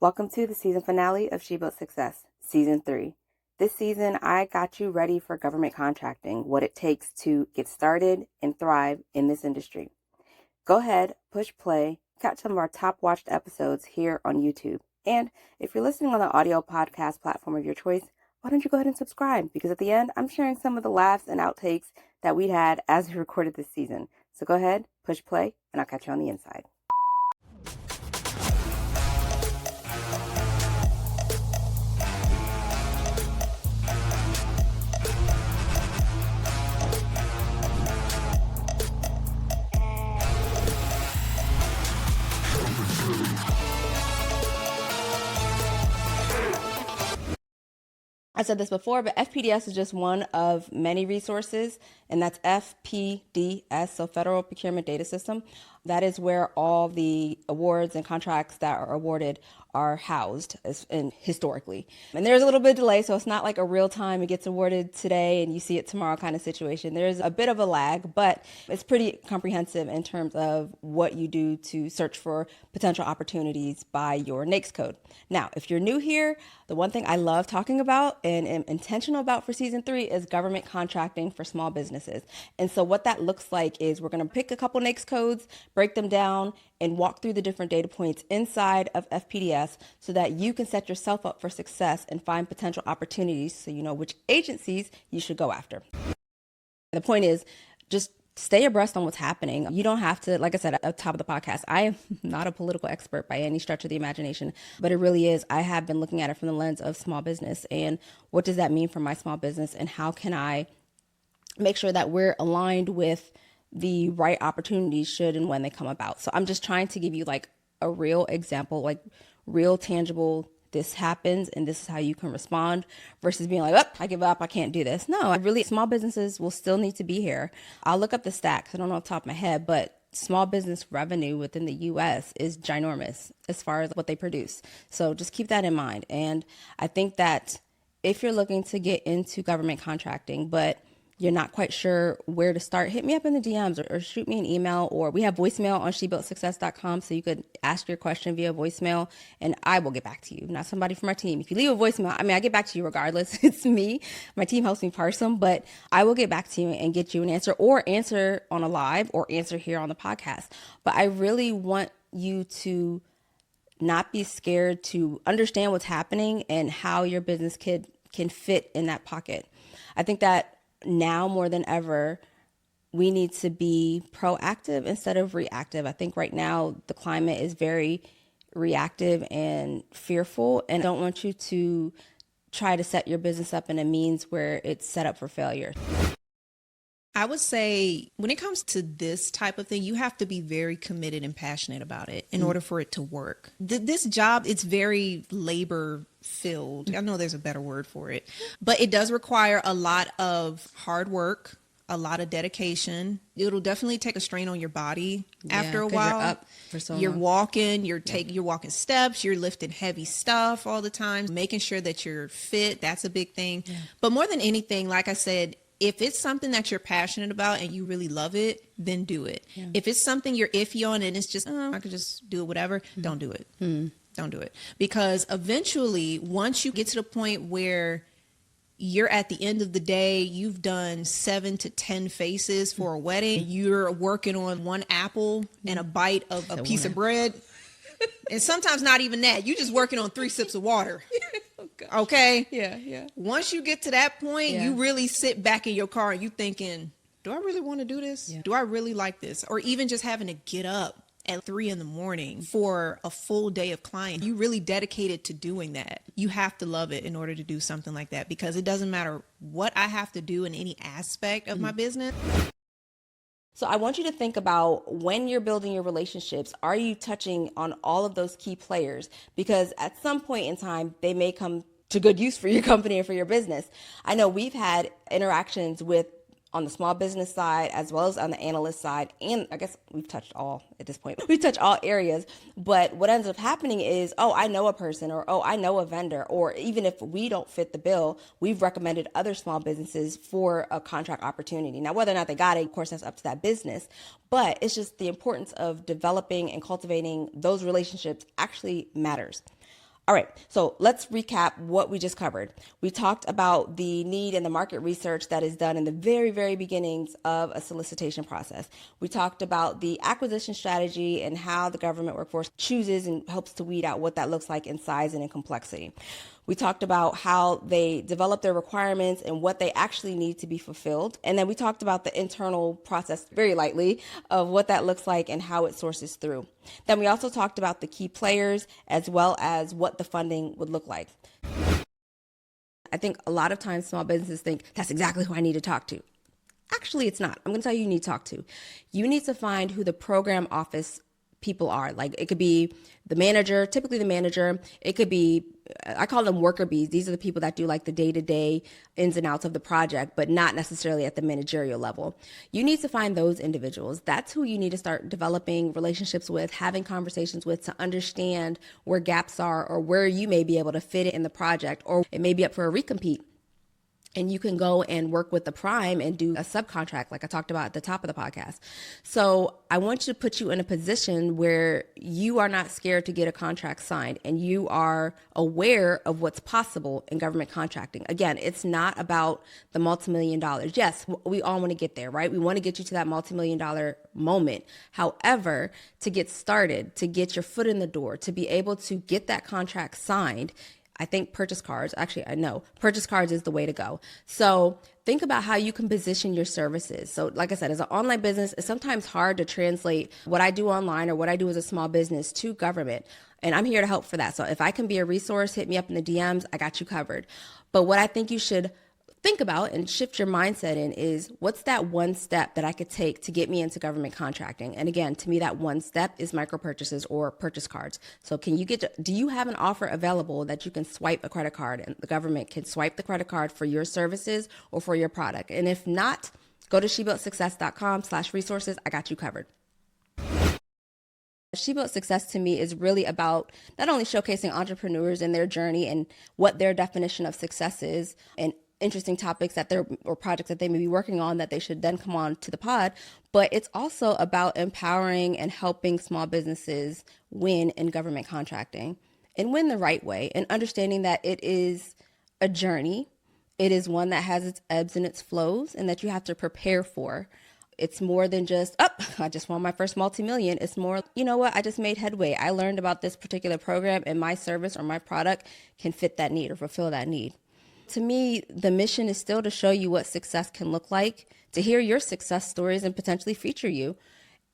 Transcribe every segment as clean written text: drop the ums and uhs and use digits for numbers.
Welcome to the season finale of She Built Success, Season 3. This season, I got you ready for government contracting, what it takes to get started and thrive in this industry. Go ahead, push play, catch some of our top watched episodes here on YouTube. And if you're listening on the audio podcast platform of your choice, why don't you go ahead and subscribe? Because at the end, I'm sharing some of the laughs and outtakes that we had as we recorded this season. So go ahead, push play, and I'll catch you on the inside. I said this before, but FPDS is just one of many resources, and that's FPDS, so Federal Procurement Data System. That is where all the awards and contracts that are awarded are housed historically. And there's a little bit of delay, so it's not like a real time, it gets awarded today and you see it tomorrow kind of situation. There's a bit of a lag, but it's pretty comprehensive in terms of what you do to search for potential opportunities by your NAICS code. Now, if you're new here, the one thing I love talking about and am intentional about for Season 3 is government contracting for small businesses. And so what that looks like is we're going to pick a couple NAICS codes, break them down, and walk through the different data points inside of FPDS so that you can set yourself up for success and find potential opportunities so you know which agencies you should go after. The point is just stay abreast on what's happening. You don't have to, like I said at the top of the podcast, I am not a political expert by any stretch of the imagination, but it really is. I have been looking at it from the lens of small business and what does that mean for my small business and how can I make sure that we're aligned with the right opportunities should and when they come about. So I'm just trying to give you like a real example, like real tangible, this happens and this is how you can respond versus being like, oh, I give up, I can't do this. No, small businesses will still need to be here. I'll look up the stats. I don't know off the top of my head, but small business revenue within the US is ginormous as far as what they produce. So just keep that in mind. And I think that if you're looking to get into government contracting, but you're not quite sure where to start, hit me up in the DMs or shoot me an email, or we have voicemail on shebuiltsuccess.com, so you could ask your question via voicemail and I will get back to you, not somebody from our team. If you leave a voicemail, I get back to you regardless. It's me. My team helps me parse them, but I will get back to you and get you an answer, or answer on a live or answer here on the podcast. But I really want you to not be scared to understand what's happening and how your business can fit in that pocket. I think that now more than ever, we need to be proactive instead of reactive. I think right now the climate is very reactive and fearful, and I don't want you to try to set your business up in a means where it's set up for failure. I would say when it comes to this type of thing, you have to be very committed and passionate about it in order for it to work. This job, it's very labor filled. I know there's a better word for it, but it does require a lot of hard work, a lot of dedication. It'll definitely take a strain on your body after a while. You're up for so You're long. walking, you're walking steps, you're lifting heavy stuff all the time, making sure that you're fit. That's a big thing. Yeah. But more than anything, like I said, if it's something that you're passionate about and you really love it, then do it. Yeah. If it's something you're iffy on and it's just, I could just do it, whatever, don't do it. Don't do it. Because eventually, once you get to the point where you're at the end of the day, you've done 7 to 10 faces for a wedding, you're working on one apple and a bite of a piece of bread. And sometimes not even that. You're just working on 3 sips of water. Okay? Yeah. Once you get to that point, you really sit back in your car and you thinking, do I really want to do this? Yeah. Do I really like this? Or even just having to get up at 3 a.m. for a full day of client. You really dedicated to doing that. You have to love it in order to do something like that, because it doesn't matter what I have to do in any aspect of my business. So I want you to think about when you're building your relationships, are you touching on all of those key players? Because at some point in time, they may come to good use for your company and for your business. I know we've had interactions with on the small business side, as well as on the analyst side. And I guess we've touched all at this point. We touch all areas. But what ends up happening is, oh, I know a person, or, oh, I know a vendor. Or even if we don't fit the bill, we've recommended other small businesses for a contract opportunity. Now, whether or not they got it, of course, that's up to that business. But it's just the importance of developing and cultivating those relationships actually matters. All right, so let's recap what we just covered. We talked about the need and the market research that is done in the very, very beginnings of a solicitation process. We talked about the acquisition strategy and how the government workforce chooses and helps to weed out what that looks like in size and in complexity. We talked about how they develop their requirements and what they actually need to be fulfilled. And then we talked about the internal process very lightly of what that looks like and how it sources through. Then we also talked about the key players as well as what the funding would look like. I think a lot of times small businesses think that's exactly who I need to talk to. Actually, it's not. I'm going to tell you who you need to talk to. You need to find who the program office people are. Like it could be the manager, typically the manager. It could be, I call them worker bees. These are the people that do like the day-to-day ins and outs of the project, but not necessarily at the managerial level. You need to find those individuals. That's who you need to start developing relationships with, having conversations with to understand where gaps are or where you may be able to fit it in the project, or it may be up for a recompete. And you can go and work with the prime and do a subcontract like I talked about at the top of the podcast. So I want you to put you in a position where you are not scared to get a contract signed and you are aware of what's possible in government contracting. Again, it's not about the multi-million dollars. Yes, we all want to get there, right? We want to get you to that multi-million dollar moment. However, to get started, to get your foot in the door, to be able to get that contract signed, I think purchase cards is the way to go. So think about how you can position your services. So like I said, as an online business, it's sometimes hard to translate what I do online or what I do as a small business to government. And I'm here to help for that. So if I can be a resource, hit me up in the DMs. I got you covered. But what I think you should think about and shift your mindset in is what's that one step that I could take to get me into government contracting? And again, to me, that one step is micro purchases or purchase cards. So do you have an offer available that you can swipe a credit card and the government can swipe the credit card for your services or for your product? And if not, go to shebuiltsuccess.com/resources. I got you covered. She Built Success to me is really about not only showcasing entrepreneurs and their journey and what their definition of success is and interesting topics or projects that they may be working on that they should then come on to the pod, but it's also about empowering and helping small businesses win in government contracting and win the right way and understanding that it is a journey. It is one that has its ebbs and its flows and that you have to prepare for. It's more than just, I just won my first multi-million. It's more, you know what, I just made headway. I learned about this particular program and my service or my product can fit that need or fulfill that need. To me, the mission is still to show you what success can look like, to hear your success stories and potentially feature you,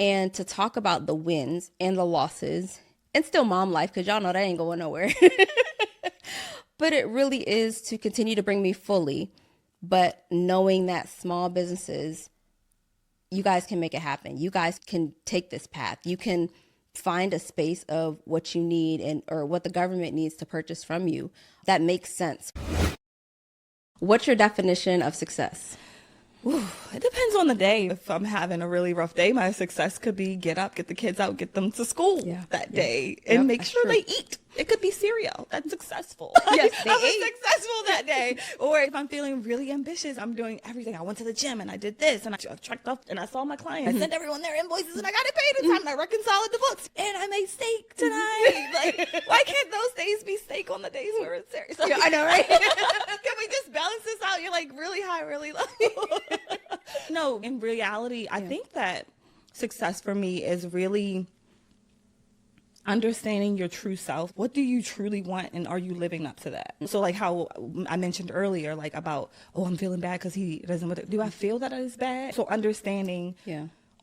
and to talk about the wins and the losses and still mom life, because y'all know that ain't going nowhere. But it really is to continue to bring me fully, but knowing that small businesses, you guys can make it happen. You guys can take this path. You can find a space of what you need or what the government needs to purchase from you that makes sense. What's your definition of success? Ooh, it depends on the day. If I'm having a really rough day, my success could be get up, get the kids out, get them to school that day, and make sure they eat. It could be cereal. That's successful. Yes, I was successful that day. Or if I'm feeling really ambitious, I'm doing everything. I went to the gym and I did this and I checked up and I saw my clients. I sent everyone their invoices and I got it paid in time. And I reconciled the books and I made steak tonight. Like, why can't those days be steak on the days where it's serious? I know, right? Can we just balance this out? You're like really high, really low. No, in reality, I think that success for me is really understanding your true self. What do you truly want, and are you living up to that? So like how I mentioned earlier, like about, I'm feeling bad because he doesn't, do I feel that is bad? So understanding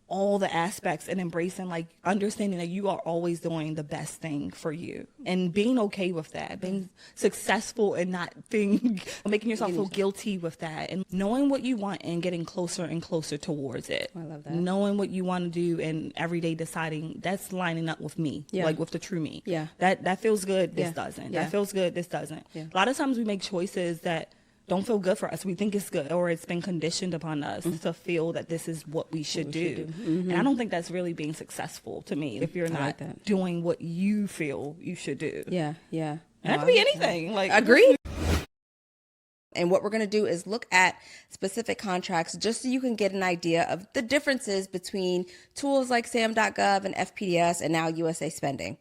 all the aspects and embracing, like understanding that you are always doing the best thing for you and being okay with that, being successful and not making yourself feel guilty with that, and knowing what you want and getting closer and closer towards it. I love that. Knowing what you want to do and every day deciding that's lining up with me, like with the true me. That feels good. This doesn't. That feels good. This doesn't. A lot of times we make choices that don't feel good for us. We think it's good, or it's been conditioned upon us to feel that this is what we should do. And I don't think that's really being successful to me if you're not doing what you feel you should do. And that could be anything. Like, agree. And what we're going to do is look at specific contracts just so you can get an idea of the differences between tools like SAM.gov and FPDS and now USA Spending.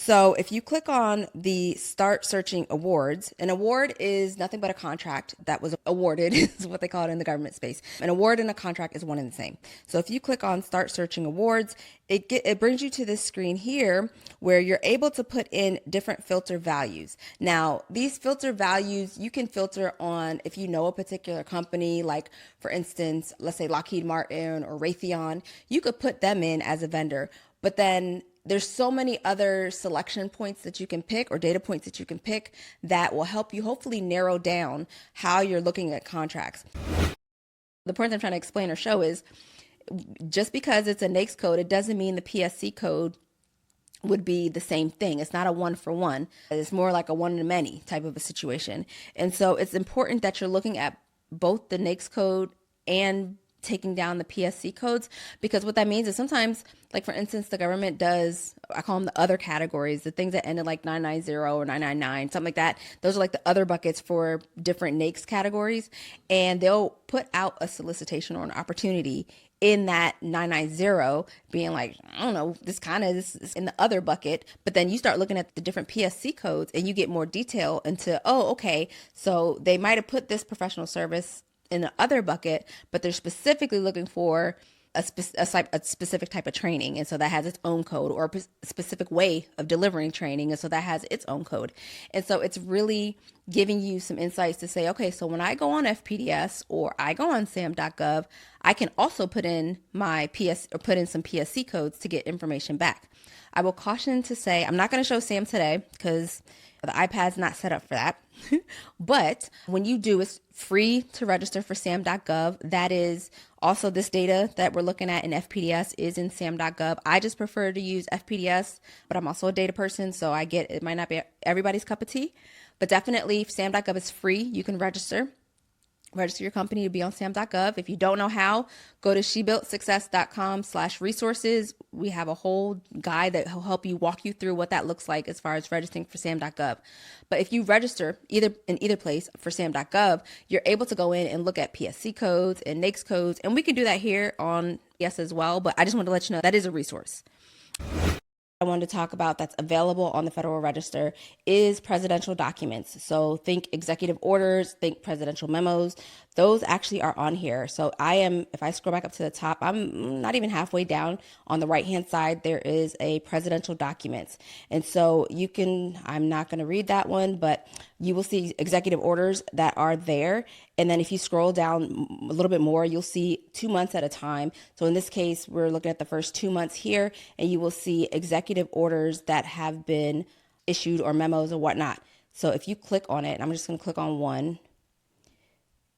So if you click on the Start Searching Awards, an award is nothing but a contract that was awarded, is what they call it in the government space. An award and a contract is one and the same. So if you click on Start Searching Awards, it brings you to this screen here where you're able to put in different filter values. Now, these filter values, you can filter on if you know a particular company, like for instance, let's say Lockheed Martin or Raytheon, you could put them in as a vendor. But then there's so many other selection points that you can pick or data points that you can pick that will help you hopefully narrow down how you're looking at contracts. The point I'm trying to explain or show is just because it's a NAICS code, it doesn't mean the PSC code would be the same thing. It's not a one for one. It's more like a one to many type of a situation. And so it's important that you're looking at both the NAICS code and taking down the PSC codes, because what that means is sometimes, like for instance, the government does, I call them the other categories, the things that end in like 990 or 999, something like that. Those are like the other buckets for different NAICS categories. And they'll put out a solicitation or an opportunity in that 990 being like, I don't know, this is in the other bucket. But then you start looking at the different PSC codes and you get more detail into, oh, okay, so they might have put this professional service in the other bucket, but they're specifically looking for a specific type of training. And so that has its own code, or a specific way of delivering training. And so that has its own code. And so it's really giving you some insights to say, okay, so when I go on FPDS or I go on SAM.gov, I can also put in some PSC codes to get information back. I will caution to say, I'm not going to show SAM today because the iPad's not set up for that. But when you do, it's free to register for SAM.gov. That is also this data that we're looking at in FPDS is in SAM.gov. I just prefer to use FPDS, but I'm also a data person, so I get it might not be everybody's cup of tea. But definitely SAM.gov is free. You can register your company to be on SAM.gov. If you don't know how, go to shebuiltsuccess.com/resources. We have a whole guide that will help you walk you through what that looks like as far as registering for SAM.gov. But if you register in either place for SAM.gov, you're able to go in and look at PSC codes and NAICS codes. And we can do that here on ES as well. But I just wanted to let you know that is a resource. I wanted to talk about that's available on the Federal Register is presidential documents. So think executive orders, think presidential memos. Those actually are on here. So if I scroll back up to the top, I'm not even halfway down. On the right-hand side, there is a presidential documents. And so I'm not going to read that one, but you will see executive orders that are there. And then if you scroll down a little bit more, you'll see 2 months at a time. So in this case, we're looking at the first 2 months here, and you will see executive orders that have been issued or memos or whatnot. So if you click on it, I'm just going to click on one,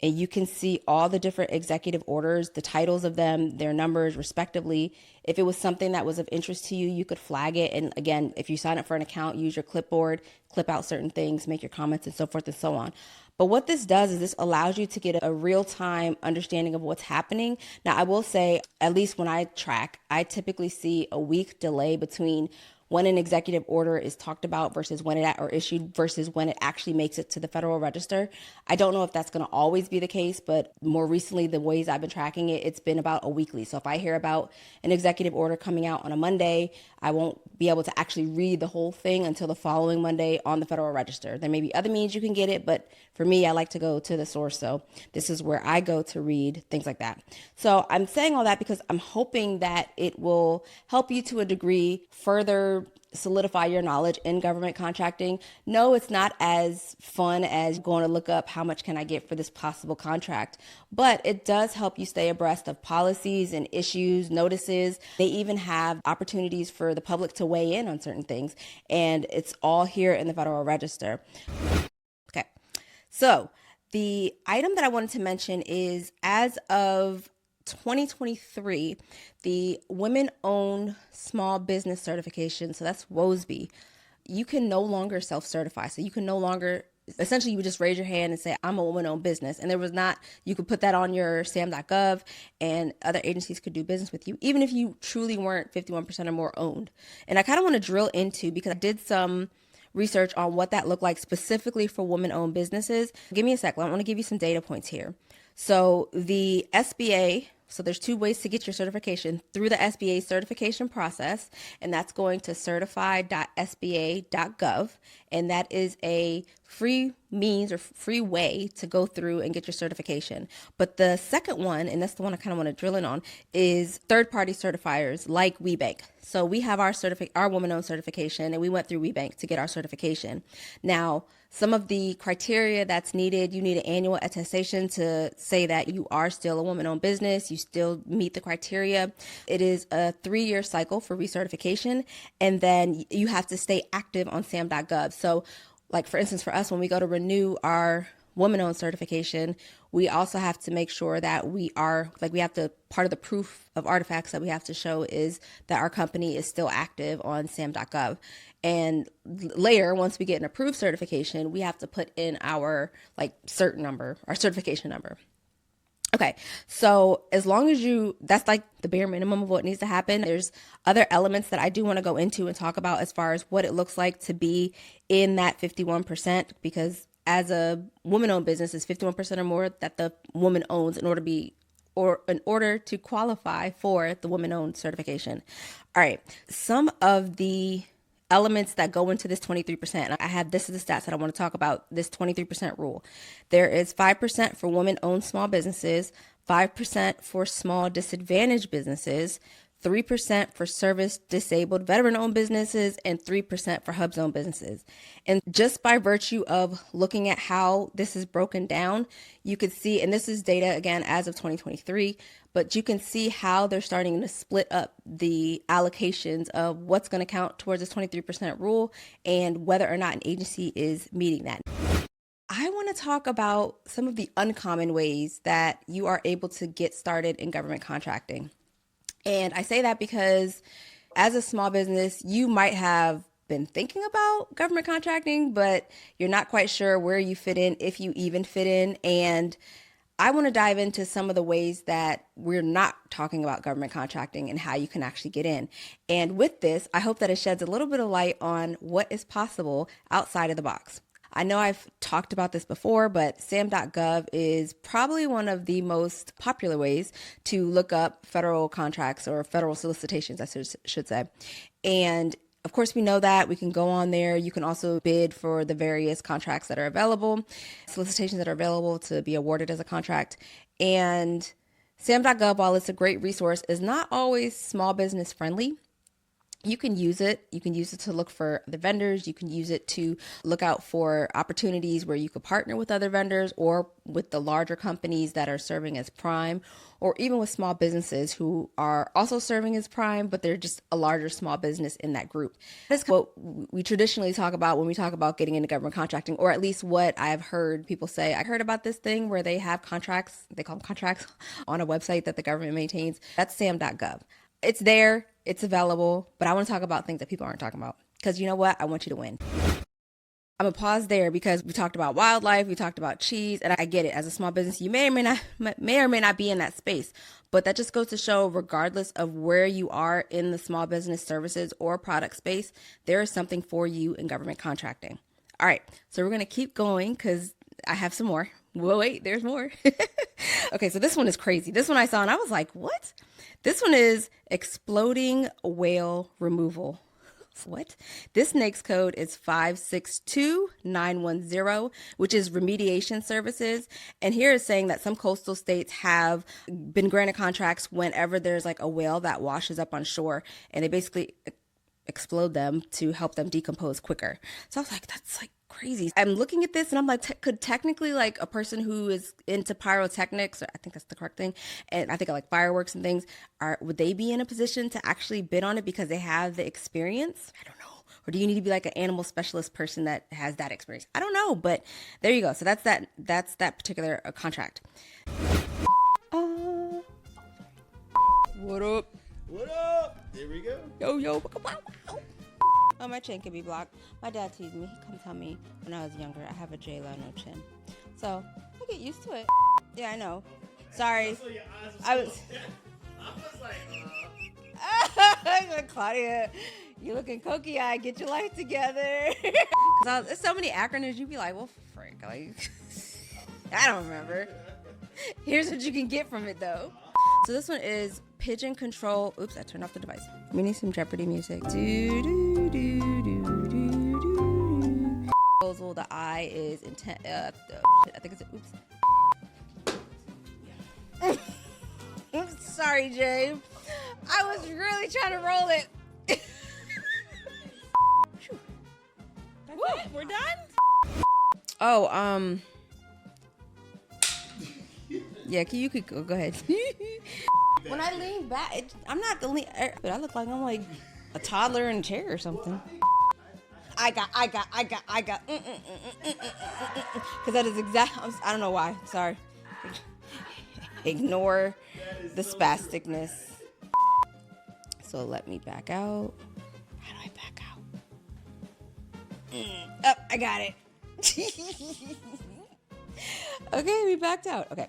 and you can see all the different executive orders, the titles of them, their numbers respectively. If it was something that was of interest to you, you could flag it. And again, if you sign up for an account, use your clipboard, clip out certain things, make your comments and so forth and so on. But what this does is this allows you to get a real-time understanding of what's happening. Now, I will say, at least when I track, I typically see a week delay between when an executive order is talked about versus or issued versus when it actually makes it to the Federal Register. I don't know if that's going to always be the case, but more recently, the ways I've been tracking it, it's been about a weekly. So if I hear about an executive order coming out on a Monday, I won't be able to actually read the whole thing until the following Monday on the Federal Register. There may be other means you can get it, but for me, I like to go to the source. So this is where I go to read things like that. So I'm saying all that because I'm hoping that it will help you to a degree further solidify your knowledge in government contracting. No, it's not as fun as going to look up how much can I get for this possible contract, but it does help you stay abreast of policies and issues, notices. They even have opportunities for the public to weigh in on certain things, and it's all here in the Federal Register. Okay, so the item that I wanted to mention is as of 2023, the Women-Owned Small Business Certification, so that's WOSB, you can no longer self-certify. So you can no longer, essentially you would just raise your hand and say, I'm a woman-owned business. And you could put that on your SAM.gov and other agencies could do business with you, even if you truly weren't 51% or more owned. And I kind of want to drill into, because I did some research on what that looked like specifically for women-owned businesses. Give me a sec. I want to give you some data points here. So the SBA So there's two ways to get your certification: through the SBA certification process, and that's going to certified.sba.gov. And that is a free means or free way to go through and get your certification. But the second one, and that's the one I kind of want to drill in on, is third-party certifiers like WeBank. So we have our woman-owned certification, and we went through WeBank to get our certification. Now, some of the criteria that's needed: you need an annual attestation to say that you are still a woman-owned business, you still meet the criteria. It is a 3-year cycle for recertification, and then you have to stay active on sam.gov. So, like for instance, for us, when we go to renew our woman-owned certification, we also have to make sure that part of the proof of artifacts that we have to show is that our company is still active on sam.gov. And later, once we get an approved certification, we have to put in our cert number, our certification number. Okay, so as long as that's like the bare minimum of what needs to happen. There's other elements that I do want to go into and talk about as far as what it looks like to be in that 51%, because as a woman-owned business, it's 51% or more that the woman owns in order to qualify for the woman-owned certification. All right, some of the elements that go into this 23%. This is the stats that I want to talk about, this 23% rule. There is 5% for women-owned small businesses, 5% for small disadvantaged businesses, 3% for service-disabled veteran-owned businesses, and 3% for hubs-owned businesses. And just by virtue of looking at how this is broken down, you could see, and this is data, again, as of 2023, but you can see how they're starting to split up the allocations of what's going to count towards this 23% rule and whether or not an agency is meeting that. I want to talk about some of the uncommon ways that you are able to get started in government contracting. And I say that because as a small business, you might have been thinking about government contracting, but you're not quite sure where you fit in, if you even fit in. And I want to dive into some of the ways that we're not talking about government contracting and how you can actually get in. And with this, I hope that it sheds a little bit of light on what is possible outside of the box. I know I've talked about this before, but sam.gov is probably one of the most popular ways to look up federal contracts or federal solicitations, I should say. And of course, we know that we can go on there. You can also bid for the various contracts that are available, solicitations that are available to be awarded as a contract. And sam.gov, while it's a great resource, is not always small business friendly. You can use it. You can use it to look for the vendors. You can use it to look out for opportunities where you could partner with other vendors or with the larger companies that are serving as prime, or even with small businesses who are also serving as prime, but they're just a larger small business in that group. That's what we traditionally talk about when we talk about getting into government contracting, or at least what I've heard people say. I heard about this thing where they have contracts, they call them contracts, on a website that the government maintains. That's sam.gov. It's there, it's available, but I want to talk about things that people aren't talking about, because you know what? I want you to win. I'm gonna pause there because we talked about wildlife, we talked about cheese, and I get it. As a small business, you may or may not be in that space, but that just goes to show, regardless of where you are in the small business services or product space, there is something for you in government contracting. All right, so we're gonna keep going because I have some more. Well, wait, there's more. Okay, so this one is crazy. This one I saw and I was like, what? This one is exploding whale removal. What? This NAICS code is 562910, which is remediation services. And here it's saying that some coastal states have been granted contracts whenever there's like a whale that washes up on shore, and they basically explode them to help them decompose quicker. So I was like, that's like crazy. I'm looking at this and I'm like, could technically like a person who is into pyrotechnics, or I think that's the correct thing, and I think I like fireworks and things, would they be in a position to actually bid on it because they have the experience? I don't know. Or do you need to be like an animal specialist person that has that experience? I don't know, but there you go. So that's that particular contract. What up? What up? Here we go. Yo. Oh, my chin can be blocked. My dad teased me. He come tell me when I was younger I have a J-Lo, no chin. So I get used to it. Yeah, I know. Sorry. I was like, Claudia, you looking cokey-eyed. Get your life together. There's so many acronyms. You'd be like, well, frick. Like, I don't remember. Here's what you can get from it, though. So this one is pigeon control. Oops, I turned off the device. We need some Jeopardy music. Do, do, do, do, do, do. Proposal, the I is intent. I think it's oops. Sorry, James. I was really trying to roll it. That's it? We're done? Oh, yeah, you could go ahead. When I lean back, I'm not the lean, but I look like I'm like a toddler in a chair or something. I got. Because that is I don't know why. Sorry. Ignore the spasticness. So let me back out. How do I back out? Oh, I got it. Okay, we backed out. Okay.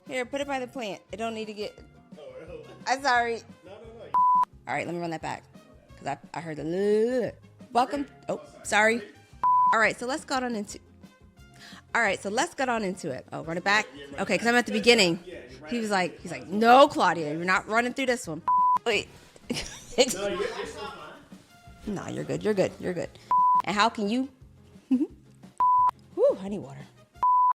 Here, put it by the plant. It don't need to get... I'm sorry. No. All right, let me run that back. Because I heard the... Welcome... Oh, sorry. All right, so let's get on into... it. Oh, run it back? Okay, because I'm at the beginning. He's like, no, Claudia, you're not running through this one. Wait. No, you're still fine. No, you're good. And how can you... Whew, I need water.